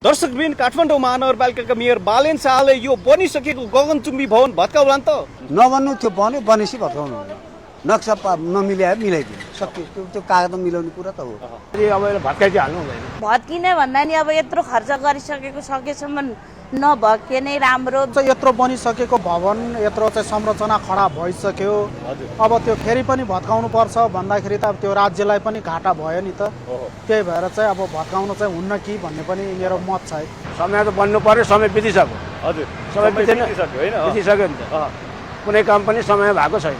दर्शकवृन्द, काठमाडौँ महानगरपालिकाका मेयर बालेन शाहले यो बनिसकेको गगनचुम्बी भवन भत्काउला नि त। नबन्नु थियो बन्यो, बनेपछि भत्काउनु नक्सा नमिल्यायो मिलाइदियो सक्यो। त्यो कागजमा मिलाउने कुरा त हो। अब भत्काइदिइ हाल्नु हुँदैन। भत्किने भन्दा नि अब यत्रो खर्च गरिसकेको सकेसम्म नभत्के नै राम्रो। यत्रो बनिसकेको भवन यत्रो चाहिँ संरचना खडा भइसक्यो, अब त्यो फेरि पनि भत्काउनु पर्छ भन्दाखेरि त अब त्यो राज्यलाई पनि घाटा भयो नि त। त्यही भएर चाहिँ अब भत्काउनु चाहिँ हुन्न कि भन्ने पनि मेरो मत छ। समय त बन्नु पर्यो, समय बितिसक्यो। हजुर, समय बितिसक्यो हैन, बितिसक्यो नि त। कुनै काम पनि समय भएको छैन।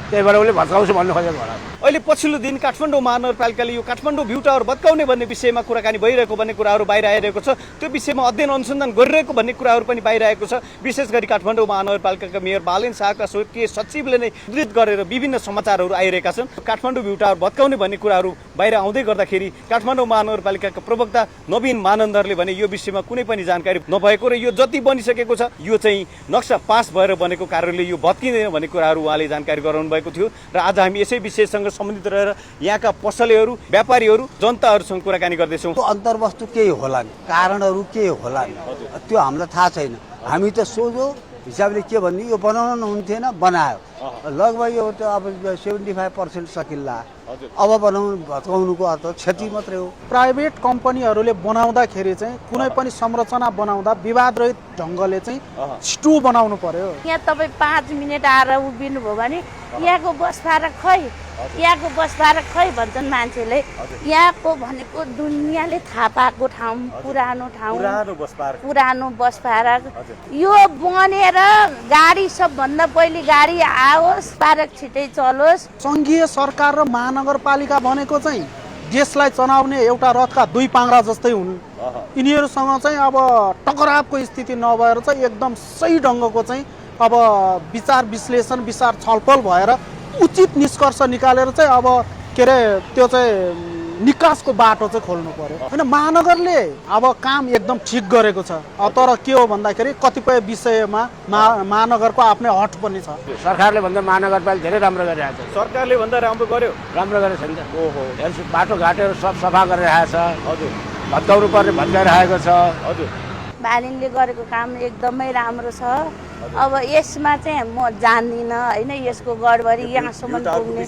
त्यही भएर उसले भत्काउँछु भन्नु खोजेको होला। अहिले पछिल्लो दिन काठमाडौँ महानगरपालिकाले यो काठमाडौँ भ्यू टावर भत्काउने भन्ने विषयमा कुराकानी भइरहेको भन्ने कुराहरू बाहिर आइरहेको छ। त्यो विषयमा अध्ययन अनुसन्धान गरिरहेको भन्ने कुराहरू पनि बाहिर आएको छ। विशेष गरी काठमाडौँ महानगरपालिकाका मेयर बालेन शाहका स्वकीय सचिवले नै उद्धृत गरेर विभिन्न समाचारहरू आइरहेका छन्। काठमाडौँ भ्यू टावर भत्काउने भन्ने कुराहरू बाहिर आउँदै गर्दाखेरि काठमाडौँ महानगरपालिकाका प्रवक्ता नवीन मानन्दरले भने यो विषयमा कुनै पनि जानकारी नभएको र यो जति बनिसकेको छ यो चाहिँ नक्सा पास भएर बनेको कारणले यो भत्किँदैन भन्ने कुराहरू उहाँले जानकारी गराउनु भएको थियो। र आज हामी यसै विषयसँग सम्बन्धित रहेर यहाँका पसलेहरू, व्यापारीहरू, जनताहरूसँग कुराकानी गर्दैछौँ। अन्तर्वस्तु के होला नि, कारणहरू के होला नि, त्यो हामीलाई थाहा छैन। हामी त सोझो हिसाबले के भन्ने, यो बनाउन नहुन्थेन, बनायो। लगभग यो त अब 75% सकिल्ला। अब भत्काउनुको अर्थ क्षति मात्रै हो। प्राइभेट कम्पनीहरूले बनाउँदाखेरि चाहिँ कुनै पनि संरचना बनाउँदा विवादरहित ढङ्गले चाहिँ स्टु बनाउनु पर्यो। यहाँ तपाईँ 5 मिनट आएर उभिनु भयो भने यहाँको बस भाडा खै, यहाँको बस भाडा खै भन्छन् मान्छेले। यहाँको भनेको दुनियाँले थाहा पाएको ठाउँ, पुरानो बस भाडा। यो बनेर गाडी सबभन्दा पहिले गाडी आओस्, पार्क छिटै चलोस्। सङ्घीय सरकार र महानगरपालिका भनेको चाहिँ देशलाई चलाउने एउटा रथका दुई पाङ्ग्रा जस्तै हुन्। यिनीहरूसँग चाहिँ अब टकरावको स्थिति नभएर चाहिँ एकदम सही ढङ्गको चाहिँ अब विचार विश्लेषण, विचार छलफल भएर उचित निष्कर्ष निकालेर चाहिँ अब के अरे त्यो चाहिँ निकासको बाटो चाहिँ खोल्नु पर्यो होइन। महानगरले अब काम एकदम ठिक गरेको छ, तर के हो भन्दाखेरि कतिपय विषयमा महानगरको आफ्नै हट पनि छ। सरकारले भन्दा महानगरपालिका धेरै राम्रो गरिरहेको छ। सरकारले भन्दा राम्रो गर्यो, राम्रो गरेको छ नि त। ओहो, बाटोघाटोहरू सब सफा गरिरहेको छ। हजुर, भत्काउनु पर्ने भत्काइरहेको छ। हजुर, बालिनले गरेको काम एकदमै राम्रो छ। अब यसमा चाहिँ म जान्दिनँ होइन, यसको गडबडी यहाँसम्म पुग्ने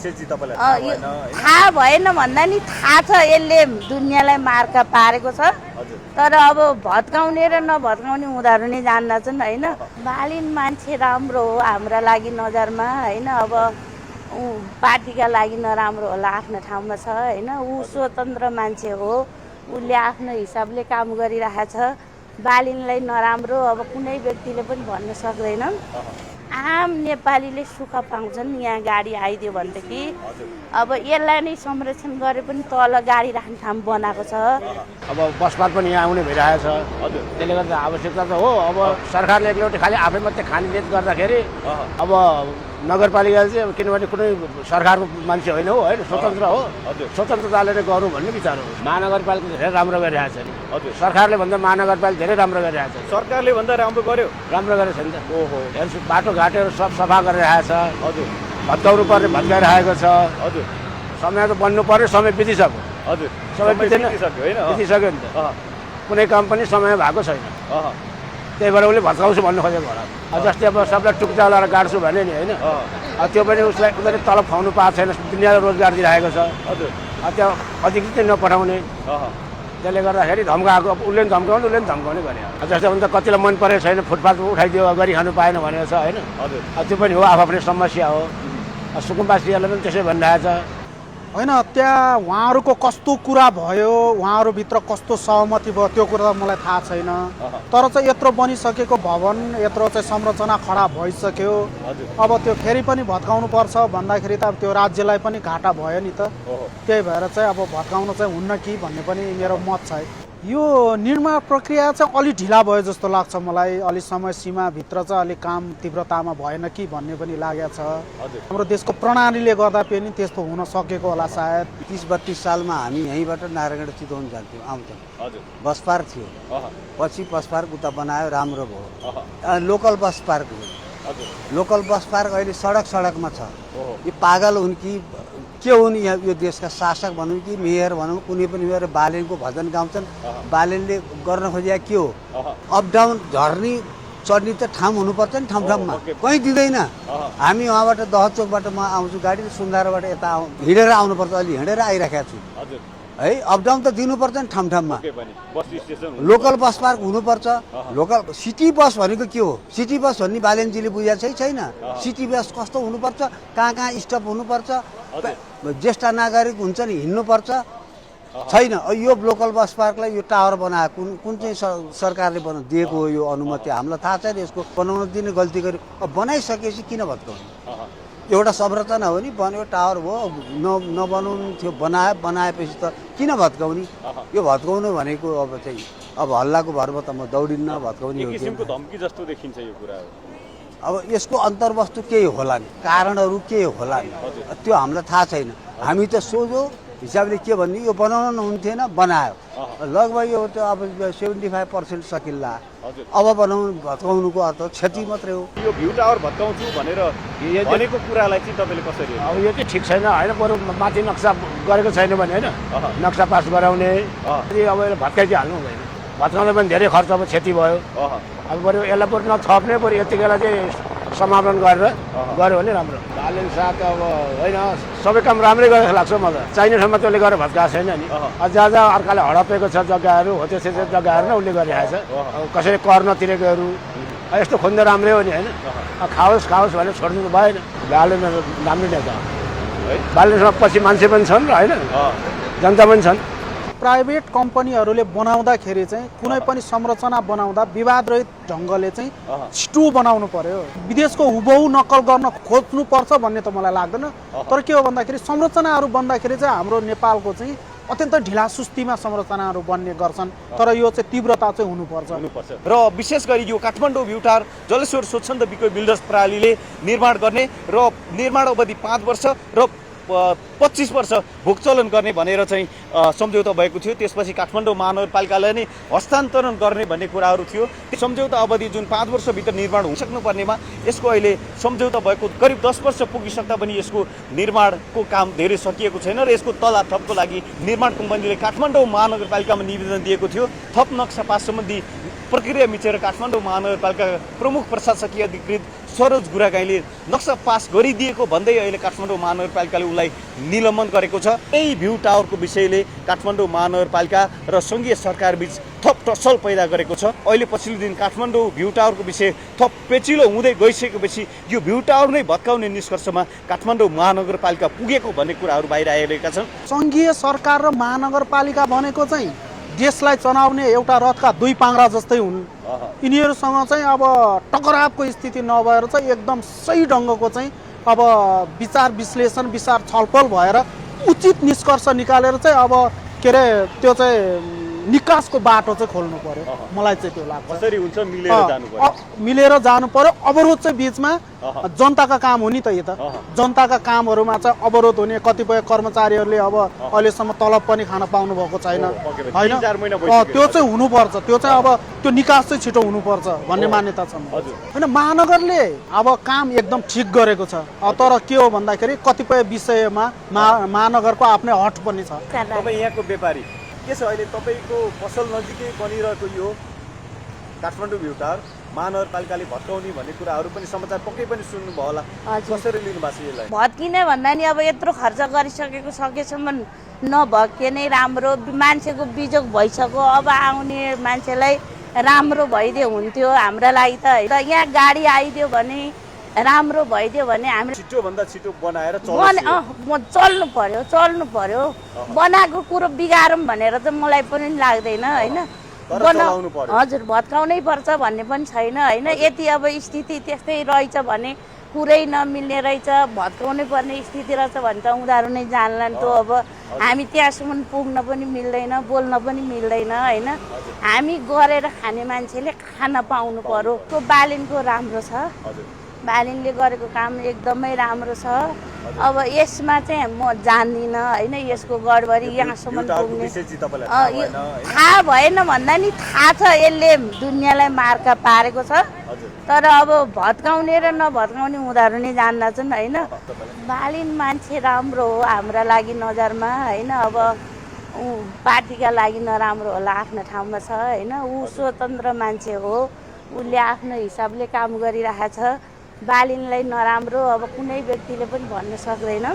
थाहा भएन भन्दा नि थाहा छ, यसले दुनियाँलाई मार्का पारेको छ। तर अब भत्काउने र नभत्काउने उनीहरू नै जान्दछन् होइन। बालिन मान्छे राम्रो हो हाम्रा लागि नजरमा होइन। अब पार्टीका लागि नराम्रो होला, आफ्नो ठाउँमा छ होइन। ऊ स्वतन्त्र मान्छे हो, उसले आफ्नो हिसाबले काम गरिरहेछ। बालिनलाई नराम्रो अब कुनै व्यक्तिले पनि भन्न सक्दैन। आम नेपालीले सुख पाउँछन् यहाँ गाडी आइदियो भनेदेखि। अब यसलाई नै संरक्षण गरे पनि तल गाडी राख्ने ठाउँ बनाएको छ। अब बस पार्क पनि यहाँ आउने भइरहेको छ। हजुर, त्यसले गर्दा आवश्यकता त हो। अब सरकारले एकलौटी खालि आफै मात्रै खाने नियत गर्दाखेरि अब नगरपालिकाले चाहिँ किनभने कुनै सरकारको मान्छे होइन हो होइन, स्वतन्त्र हो। स्वतन्त्रताले नै गरौँ भन्ने विचार हो। महानगरपालिका धेरै राम्रो गरिरहेको छ नि। हजुर, सरकारले भन्दा महानगरपालिका धेरै राम्रो गरिरहेको छ। सरकारले भन्दा राम्रो गर्यो, राम्रो गरेको छ नि त। ओहो, बाटोघाटोहरू सब सफा गरिरहेको छ। हजुर, भत्काउनु पर्ने भत्काइरहेको छ। हजुर, समय त बन्नु पर्यो, समय बितिसक्यो। हजुर, समय बितिसक्यो हैन, बितिसक्यो नि त। कुनै काम पनि समय भएको छैन। त्यही भएर उसले भत्काउँछु भन्नु खोजेको होला। जस्तै अब सबलाई टुक्चा लगाएर गाड्छु भने नि होइन, त्यो पनि उसलाई उनीहरूले तलब खुवाउनु पाएको छैन, दुनियाँले रोजगार दिइरहेको छ। हजुर, त्यो अधिकृत नपठाउने, त्यसले गर्दाखेरि धम्काएको। उसले पनि धम्काउने, उसले पनि धम्काउने गरे। जस्तै अन्त कतिलाई मन परेको छैन, फुटपाथ उठाइदियो, गरी खानु पाएन भनेको छ होइन। हजुर, त्यो पनि हो, आफ्नो समस्या हो। सुकुम्बासीहरूले पनि त्यसै भनिरहेको छ होइन। त्यहाँ उहाँहरूको कस्तो कुरा भयो, उहाँहरूभित्र कस्तो सहमति भयो त्यो कुरा त मलाई थाहा छैन। तर चाहिँ यत्रो बनिसकेको भवन यत्रो चाहिँ संरचना खडा भइसक्यो, अब त्यो फेरि पनि भत्काउनु पर्छ भन्दाखेरि त अब त्यो राज्यलाई पनि घाटा भयो नि त। त्यही भएर चाहिँ अब भत्काउनु चाहिँ हुन्न कि भन्ने पनि मेरो मत छ। यो निर्माण प्रक्रिया चाहिँ अलिक ढिला भयो जस्तो लाग्छ मलाई। अलिक समय सीमाभित्र चाहिँ अलिक काम तीव्रतामा भएन कि भन्ने पनि लागेको छ। हाम्रो देशको प्रणालीले गर्दा पनि त्यस्तो हुन सकेको होला सायद। 30-32 सालमा हामी यहीँबाट नारायणगढ चितवन जान्थ्यौँ, आउँथ्यौँ। बस पार्क थियो, पछि बस पार्क उता बनायो, राम्रो भयो। लोकल बस पार्क हो। लोकल बस पार्क अहिले सडकमा छ। यो पागल हुन् कि के हुन् यहाँ यो देशका शासक भनौँ कि मेयर भनौँ कुनै पनि मेयर बालेनको भजन गाउँछन् बालेनले गर्न खोजेका के हो अप डाउन झर्नी चढ्ने त ठाउँ हुनुपर्छ नि ठाउँ ठाउँमा कहीँ दिँदैन हामी उहाँबाट दहचोकबाट म आउँछु गाडी सुन्धारबाट यता हिँडेर आउनुपर्छ अलि हिँडेर आइराखेको छु है अप डाउन त दिनुपर्छ नि ठाउँ ठाउँमा लोकल बस पार्क हुनुपर्छ लोकल सिटी बस भनेको के हो सिटी बस भन्ने बालेनजीले बुझाएको छ छैन सिटी बस कस्तो हुनुपर्छ कहाँ कहाँ स्टप हुनुपर्छ ज्येष्ठ नागरिक हुन्छ नि हिँड्नुपर्छ छैन यो लोकल बस पार्कलाई यो टावर बनाएको कुन चाहिँ सरकारले दिएको हो यो अनुमति हामीलाई थाहा छैन यसको बनाउन दिने गल्ती गर्यो अब बनाइसकेपछि किन भत्काउने एउटा संरचना हो नि बन्यो टावर हो नबनाउनु थियो बनाएपछि त किन भत्काउने यो भत्काउनु भनेको अब चाहिँ अब हल्लाको भरमा त म दौडिन्न भत्काउने हो किसिमको धम्की जस्तो देखिन्छ यो कुरा अब यसको अन्तर्वस्तु केही होला नि कारणहरू के होला नि त्यो हामीलाई थाहा छैन हामी त सोझो हिसाबले के भन्ने यो बनाउनु हुन्थेन बनायो लगभग यो त अब 75% सकिल्ला अब भत्काउनुको अर्थ क्षति मात्रै हो यो भ्यू टावर भत्काउँछु भनेर भनेको कुरालाई चाहिँ तपाईँले कसरी अब यो चाहिँ ठिक छैन होइन बरु माथि नक्सा गरेको छैन भने होइन नक्सा पास गराउने अब भत्काइदिइ हाल्नु हुँदैन भत्काउँदा पनि धेरै खर्च अब क्षति भयो अब बरु यसलाई बरु नथप्ने बरु यतिखेर चाहिँ समापन गरेर गऱ्यो भने राम्रो बालेन साथ अब होइन सबै काम राम्रै गरेको लाग्छ मलाई चाहिने ठाउँमा त्यसले गरेर भत्काएको छैन नि जहाँ जहाँ अर्काले हडपेको छ जग्गाहरू हो त्यस्तो जग्गाहरू नै उसले गरिरहेको छ कसैले कर नतिरेकोहरू यस्तो खोज्दा राम्रै हो नि होइन खाओस् भनेर छोड्नु त भएन बालेन राम्रै नेता बालेनमा पछि मान्छे पनि छन् र होइन जनता पनि छन् प्राइभेट कम्पनीहरूले बनाउँदाखेरि चाहिँ कुनै पनि संरचना बनाउँदा विवादरहित ढङ्गले चाहिँ छिटो बनाउनु पर्यो विदेशको हुबहु नक्कल गर्न खोज्नुपर्छ भन्ने त मलाई लाग्दैन तर के हो भन्दाखेरि संरचनाहरू बन्दाखेरि चाहिँ हाम्रो नेपालको चाहिँ अत्यन्त ढिला सुस्तीमा संरचनाहरू बन्ने गर्छन् तर यो चाहिँ तीव्रता चाहिँ हुनुपर्छ र विशेष गरी यो काठमाडौँ भ्यू टावर जलेश्वर स्वच्छन्द विको बिल्डर्स प्रणालीले निर्माण गर्ने र निर्माण अवधि 5 वर्ष र 25 वर्ष भोगचलन गर्ने भनेर चाहिँ सम्झौता भएको थियो त्यसपछि काठमाडौँ महानगरपालिकालाई नै हस्तान्तरण गर्ने भन्ने कुराहरू थियो त्यो सम्झौता अवधि जुन 5 वर्षभित्र निर्माण हुनसक्नु पर्नेमा यसको अहिले सम्झौता भएको करिब 10 वर्ष पुगिसक्दा पनि यसको निर्माणको काम धेरै सकिएको छैन र यसको तलाथपको लागि निर्माण कम्पनीले काठमाडौँ महानगरपालिकामा निवेदन दिएको थियो थप नक्सा पास सम्बन्धी प्रक्रिया मिचेर काठमाडौँ महानगरपालिकाका प्रमुख प्रशासकीय अधिकृत सरोज गुरागाईले नक्सा पास गरिदिएको भन्दै अहिले काठमाडौँ महानगरपालिकाले उसलाई निलम्बन गरेको छ यही भ्यू टावरको विषयले काठमाडौँ महानगरपालिका र सङ्घीय सरकारबीच थप टसल पैदा गरेको छ अहिले पछिल्लो दिन काठमाडौँ भ्यू टावरको विषय थप पेचिलो हुँदै गइसकेपछि यो भ्यू टावर नै भत्काउने निष्कर्षमा काठमाडौँ महानगरपालिका पुगेको भन्ने कुराहरू बाहिर आइरहेका छन् सङ्घीय सरकार र महानगरपालिका भनेको चाहिँ देशलाई चलाउने एउटा रथका दुई पाङ्ग्रा जस्तै हुन् यिनीहरूसँग चाहिँ अब टकरावको स्थिति नभएर चाहिँ एकदम सही ढङ्गको चाहिँ अब विचार विश्लेषण विचार छलफल भएर उचित निष्कर्ष निकालेर चाहिँ अब के अरे त्यो चाहिँ निकासको बाटो चाहिँ खोल्नु पर्यो मलाई चाहिँ त्यो लाग्छ कसरी हुन्छ मिलेर जानु पर्यो अवरोध चाहिँ बिचमा जनताका काम हो नि त यो त जनताका कामहरूमा चाहिँ अवरोध हुने कतिपय कर्मचारीहरूले अब अहिलेसम्म तलब पनि खान पाउनु भएको छैन होइन त्यो चाहिँ हुनुपर्छ त्यो चाहिँ अब त्यो निकास चाहिँ छिटो हुनुपर्छ भन्ने मान्यता छ होइन महानगरले अब काम एकदम ठिक गरेको छ तर के हो भन्दाखेरि कतिपय विषयमा महानगरको आफ्नै हट पनि छ तपाईँ यहाँको व्यापारी के छ अहिले तपाईँको पसल नजिकै बनिरहेको यो काठमाडौँ भ्यू टावर महानगरपालिकाले भत्काउने भन्ने कुराहरू पनि समाचार पक्कै पनि सुन्नुभयो होला कसरी लिनुभएको छ यसलाई भत्किने भन्दा नि अब यत्रो खर्च गरिसकेको सकेसम्म नभत्के नै राम्रो मान्छेको बिजोग भइसक्यो अब आउने मान्छेलाई राम्रो भइदियो हुन्थ्यो हाम्रो लागि त यहाँ गाडी आइदियो भने राम्रो भइदियो भने हामी छिटोभन्दा छिटो बनाएर चल्नु पर्यो बनाएको कुरो बिगारौँ भनेर त मलाई पनि लाग्दैन होइन हजुर भत्काउनै पर्छ भन्ने पनि छैन होइन यति अब स्थिति त्यस्तै रहेछ भने कुरै नमिल्ने रहेछ भत्काउनै पर्ने स्थिति रहेछ भने त उनीहरू नै जान्लान् त अब हामी त्यहाँसम्म पुग्न पनि मिल्दैन बोल्न पनि मिल्दैन होइन हामी गरेर खाने मान्छेले खान पाउनु पर्यो त्यो बालेनको राम्रो छ बालेनले गरेको काम एकदमै राम्रो छ अब यसमा चाहिँ म जान्दिनँ होइन यसको गडबडी यहाँसम्म पुग्ने थाहा भएन भन्दा नि थाहा छ यसले दुनियाँलाई मार्का पारेको छ तर अब भत्काउने र नभत्काउने उनीहरू नै जान्दछन् होइन बालिन मान्छे राम्रो हो हाम्रा लागि नजरमा होइन। अब ऊ पार्टीका लागि नराम्रो होला, आफ्नो ठाउँमा छ होइन। ऊ स्वतन्त्र मान्छे हो, उसले आफ्नो हिसाबले काम गरिरहेको छ। बालिनलाई नराम्रो अब कुनै व्यक्तिले पनि भन्न सक्दैन।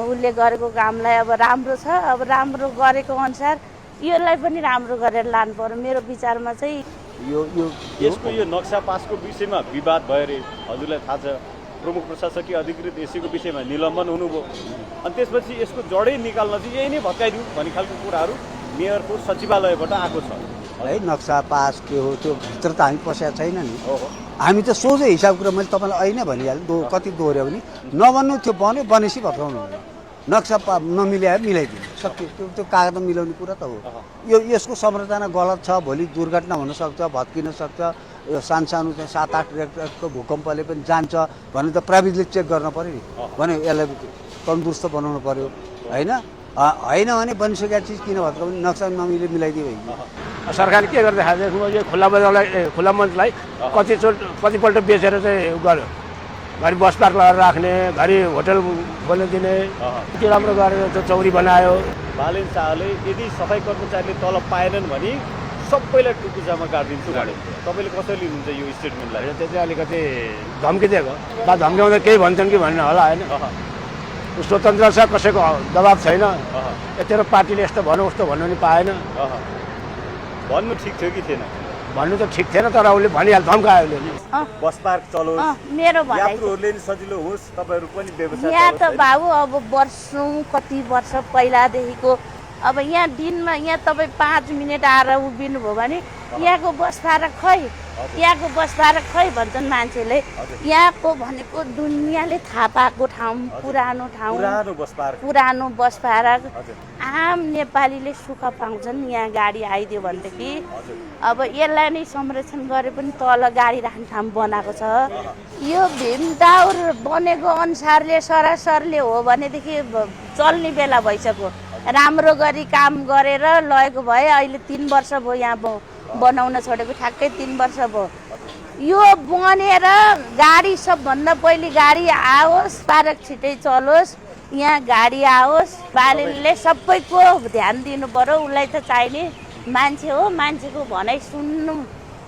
उसले गरेको कामलाई अब राम्रो छ, अब राम्रो गरेको अनुसार यसलाई पनि राम्रो गरेर लानु पर्यो मेरो विचारमा चाहिँ। यसको यो नक्सा पासको विषयमा विवाद भयो अरे, हजुरलाई थाहा छ। प्रमुख प्रशासकीय अधिकृत एसीको विषयमा निलम्बन हुनुभयो, अनि त्यसपछि यसको जडै निकाल्न चाहिँ यही नै भत्काइदिउँ भन्ने खालको कुराहरू मेयरको सचिवालयबाट आएको छ है। नक्सा पास के हो त्यो भित्र त हामी पसेका छैन नि। हामी त सोझो हिसाब कुरा मैले तपाईँलाई अहिले नै भनिहालेँ, कति दोहोऱ्यो भने नबन्नु थियो बन्यो, बनेपछि भत्काउनु हुँदैन। नक्सा नमिलायो मिलाइदिनु सक्यो, त्यो कागजमा मिलाउने कुरा त हो। यसको संरचना गलत छ, भोलि दुर्घटना हुनसक्छ, भत्किन सक्छ। यो सानो 7-8 रेक्टरको भूकम्पले पनि जान्छ भने त प्राविधिकले चेक गर्न पऱ्यो नि, भने यसलाई तन्दुरुस्त बनाउनु पऱ्यो होइन। होइन भने बनिसकेका चिज किन भत्काउने, नक्सा नमिले मिलाइदियो होइन। सरकारले के गर्दै खाएको यो खुल्ला बजारलाई खुल्ला मञ्चलाई कतिपल्ट बेचेर चाहिँ गर्यो। घरि बस पार्क लगाएर राख्ने, घरि होटल खोल्न दिने, यति राम्रो गरेर त्यो चौरी बनायो। बालिन शाहले यदि सफाई कर्मचारीले तलब पाएनन् भने सबैलाई टुकुजामा गाडिदिन्छु भने तपाईँले कसरी लिनुहुन्छ यो स्टेटमेन्टलाई? त्यो चाहिँ अलिकति धम्की दिएको बा, धम्काउँदा केही भन्छन् कि भन्ने होला होइन। स्वतन्त्र छ, कसैको दबाब छैन। यतिखेर पार्टीले यस्तो भनौँ उस्तो भन्नु नि पाएन। भन्नु ठिक थियो कि थिएन? भन्नु त ठिक थिएन, तर उसले भनिहाल्यो, धम्कायो उसले। बस पार्क चलोस्, मेरो भनाइ यात्रुहरूले नि सजिलो होस्, तपाईँहरू पनि व्यवसाय यहाँ त बाबु अब वर्षौँ कति वर्ष पहिलादेखिको अब यहाँ दिनमा यहाँ तपाईँ 5 मिनट आएर उभिनु भयो भने यहाँको बस भाडा खै, यहाँको बस भाडा खै भन्छन् मान्छेले। यहाँको भनेको दुनियाँले थाहा पाएको ठाउँ, पुरानो बस भाडा आम नेपालीले सुख पाउँछन्। यहाँ गाडी आइदियो भनेदेखि अब यसलाई नै संरक्षण गरे पनि तल गाडी राख्ने ठाउँ बनाएको छ। यो भीम टावर बनेको अनुसारले सरासरले हो भनेदेखि चल्ने बेला भइसक्यो। राम्रो गरी काम गरेर लगेको भए अहिले 3 वर्ष भयो यहाँ बनाउन छोडेको, ठ्याक्कै 3 वर्ष भयो। यो बनेर गाडी सबभन्दा पहिले गाडी आओस्, पार्क छिटै चलोस्, यहाँ गाडी आओस्। बालिनले सबैको ध्यान दिनु पर्यो, उसलाई त चाहिने मान्छे हो, मान्छेको भनाइ सुन्नु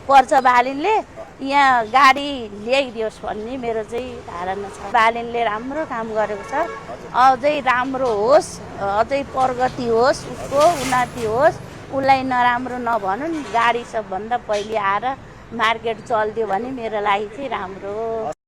पर्छ। बालिनले यहाँ गाडी ल्याइदियोस् भन्ने मेरो चाहिँ धारणा छ। बालिनले राम्रो काम गरेको छ, अझै राम्रो होस्, अझै प्रगति होस्, उसको उन्नति होस्। उसलाई नराम्रो नभनुन्, गाडी सबभन्दा पहिले आएर मार्केट चलिदियो भने मेरो लागि चाहिँ राम्रो।